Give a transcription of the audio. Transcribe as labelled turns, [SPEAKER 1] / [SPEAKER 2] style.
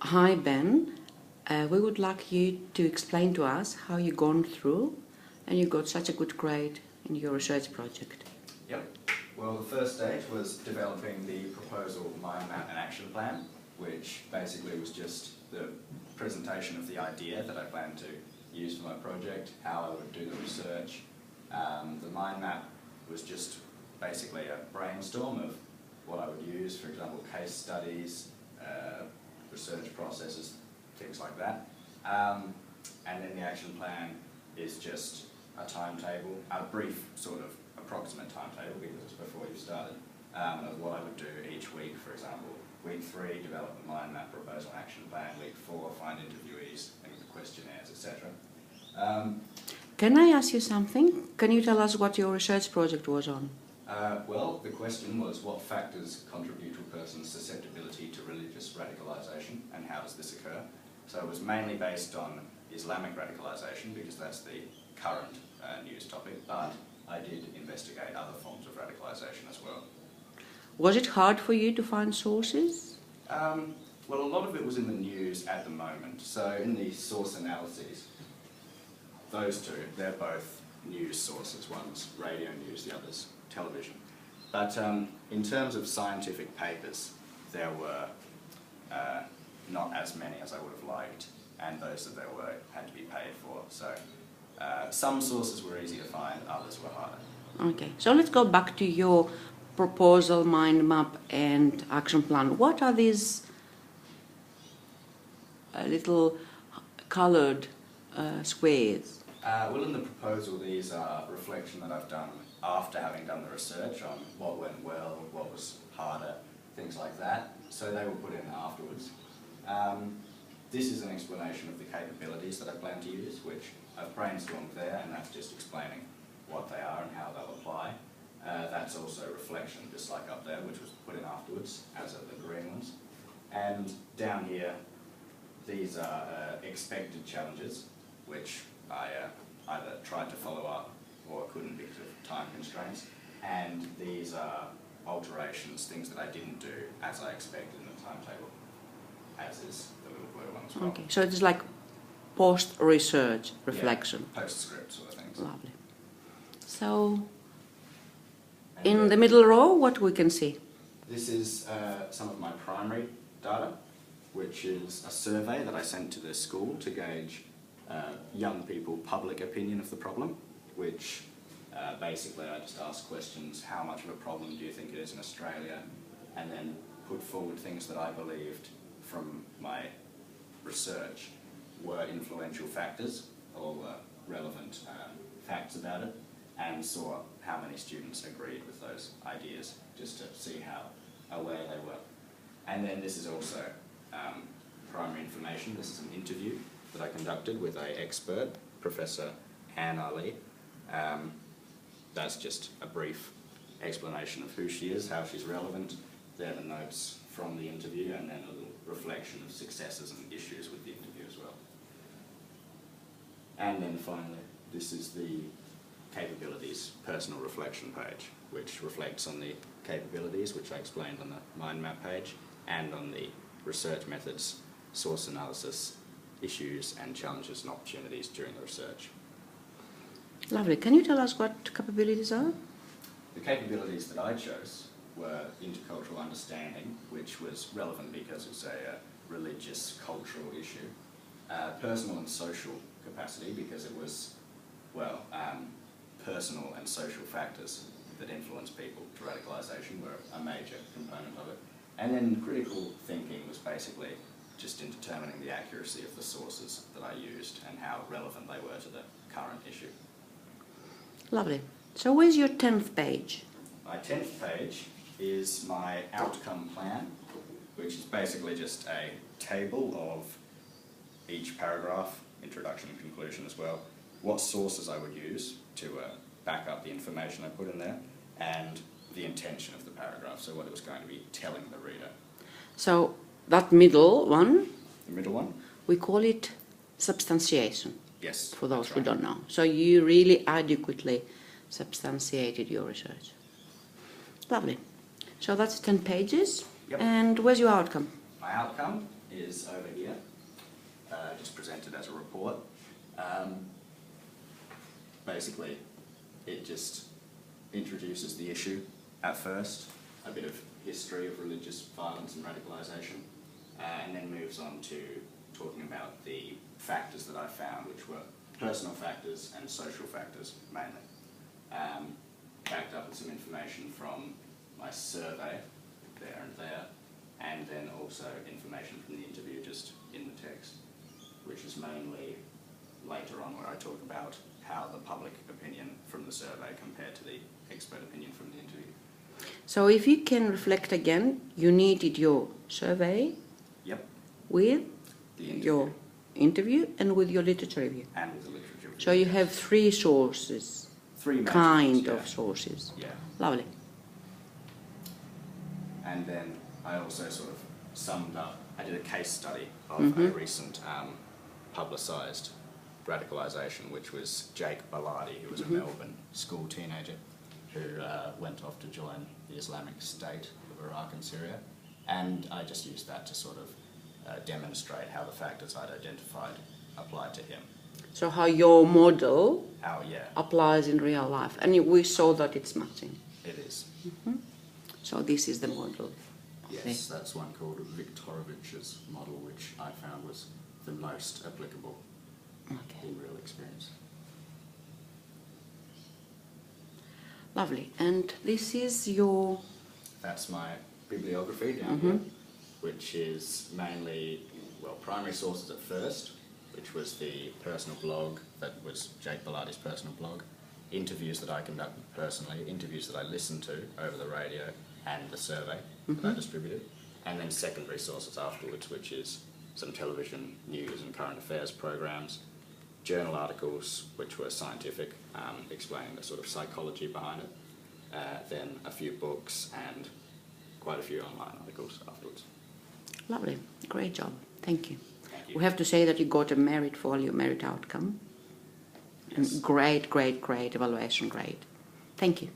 [SPEAKER 1] Hi Ben, we would like you to explain to us how you've gone through and you got such a good grade in your research project.
[SPEAKER 2] Yep. Well, the first stage was developing the proposal, mind map and action plan, which basically was just the presentation of the idea that I planned to use for my project, how I would do the research. The mind map was just basically a brainstorm of what I would use, for example, case studies, research processes, things like that. And then the action plan is just a timetable, a brief sort of approximate timetable because it's before you've started, of what I would do each week. For example, week 3, develop a mind map, proposal, action plan. Week 4, find interviewees, make the questionnaires, etc.
[SPEAKER 1] Can I ask you something? Can you tell us what your research project was on?
[SPEAKER 2] Well, the question was, what factors contribute to a person's susceptibility to religious radicalisation, and how does this occur? So it was mainly based on Islamic radicalisation because that's the current news topic, but I did investigate other forms of radicalisation as well.
[SPEAKER 1] Was it hard for you to find sources?
[SPEAKER 2] Well, a lot of it was in the news at the moment. So in the source analyses, those two, they're both news sources. One's radio news, the other's television. But in terms of scientific papers, there were not as many as I would have liked, and those that there were had to be paid for. So some sources were easy to find, others were harder.
[SPEAKER 1] Okay, so let's go back to your proposal, mind map and action plan. What are these little coloured squares?
[SPEAKER 2] Well, in the proposal, these are reflection that I've done after having done the research on what went well, what was harder, things like that. So they were put in afterwards. This is an explanation of the capabilities that I plan to use, which I've brainstormed there, and that's just explaining what they are and how they'll apply. That's also reflection, just like up there, which was put in afterwards, as are the green ones. And down here, these are expected challenges, which I either tried to follow up or couldn't because of time constraints. And these are alterations, things that I didn't do as I expected in the timetable, as is the little blue one as well.
[SPEAKER 1] Okay, so it's like post-research reflection.
[SPEAKER 2] Yeah, postscript sort of things.
[SPEAKER 1] Lovely. So, in the middle row, what we can see?
[SPEAKER 2] This is some of my primary data, which is a survey that I sent to the school to gauge young people public opinion of the problem, which basically I just asked questions, how much of a problem do you think it is in Australia, and then put forward things that I believed from my research were influential factors or were relevant facts about it, and saw how many students agreed with those ideas, just to see how aware they were. And then this is also primary information. This is an interview that I conducted with an expert, Professor Anne Ali. That's just a brief explanation of who she is, how she's relevant. They're the notes from the interview, and then a little reflection of successes and issues with the interview as well. And then finally, this is the capabilities personal reflection page, which reflects on the capabilities, which I explained on the mind map page, and on the research methods, source analysis, issues and challenges and opportunities during the research.
[SPEAKER 1] Lovely. Can you tell us what capabilities are?
[SPEAKER 2] The capabilities that I chose were intercultural understanding, which was relevant because it's a religious, cultural issue. Personal and social capacity, because it was, well, personal and social factors that influence people to radicalisation were a major component of it. And then critical thinking was basically just in determining the accuracy of the sources that I used and how relevant they were to the current issue. Lovely.
[SPEAKER 1] So where's your 10th page?
[SPEAKER 2] My 10th page is my outcome plan, which is basically just a table of each paragraph, introduction and conclusion as well, what sources I would use to back up the information I put in there, and the intention of the paragraph, so what it was going to be telling the reader.
[SPEAKER 1] So that middle one,
[SPEAKER 2] the middle one,
[SPEAKER 1] we call it substantiation.
[SPEAKER 2] Yes.
[SPEAKER 1] For those who don't know. So you really adequately substantiated your research. Lovely. So that's 10 pages.
[SPEAKER 2] Yep.
[SPEAKER 1] And where's your outcome?
[SPEAKER 2] My outcome is over here, just presented as a report. Basically, it just introduces the issue at first, a bit of history of religious violence and radicalisation, and then moves on to talking about the factors that I found, which were personal factors and social factors mainly. Backed up with some information from my survey there, and then also information from the interview just in the text, which is mainly later on where I talk about how the public opinion from the survey compared to the expert opinion from the interview.
[SPEAKER 1] So if you can reflect again, you needed your survey.
[SPEAKER 2] Yep.
[SPEAKER 1] With
[SPEAKER 2] the interview.
[SPEAKER 1] Your interview and with your literature review.
[SPEAKER 2] And with the literature review.
[SPEAKER 1] So you have 3 sources.
[SPEAKER 2] 3 major
[SPEAKER 1] kind
[SPEAKER 2] ones, yeah.
[SPEAKER 1] of sources.
[SPEAKER 2] Yeah.
[SPEAKER 1] Lovely.
[SPEAKER 2] And then I also sort of summed up, I did a case study of a recent publicised radicalisation, which was Jake Baladi, who was a Melbourne school teenager who went off to join the Islamic State of Iraq and Syria. And I just used that to sort of demonstrate how the factors I'd identified applied to him.
[SPEAKER 1] So how your model
[SPEAKER 2] Yeah.
[SPEAKER 1] applies in real life. And we saw that it's matching.
[SPEAKER 2] It is.
[SPEAKER 1] So this is the model.
[SPEAKER 2] Yes, that's one called Viktorovich's model, which I found was the most applicable in real experience.
[SPEAKER 1] Lovely. And this is your...
[SPEAKER 2] That's my bibliography down here, which is mainly, well, primary sources at first, which was the personal blog that was Jake Baladi's personal blog, interviews that I conducted personally, interviews that I listened to over the radio, and the survey that I distributed, and then secondary sources afterwards, which is some television news and current affairs programs, journal articles, which were scientific, explaining the sort of psychology behind it, then a few books and quite a few online articles afterwards.
[SPEAKER 1] Lovely. Great job. Thank you.
[SPEAKER 2] Thank you.
[SPEAKER 1] We have to say that you got a merit for your merit outcome.
[SPEAKER 2] Yes.
[SPEAKER 1] And great, great, great evaluation grade. Thank you.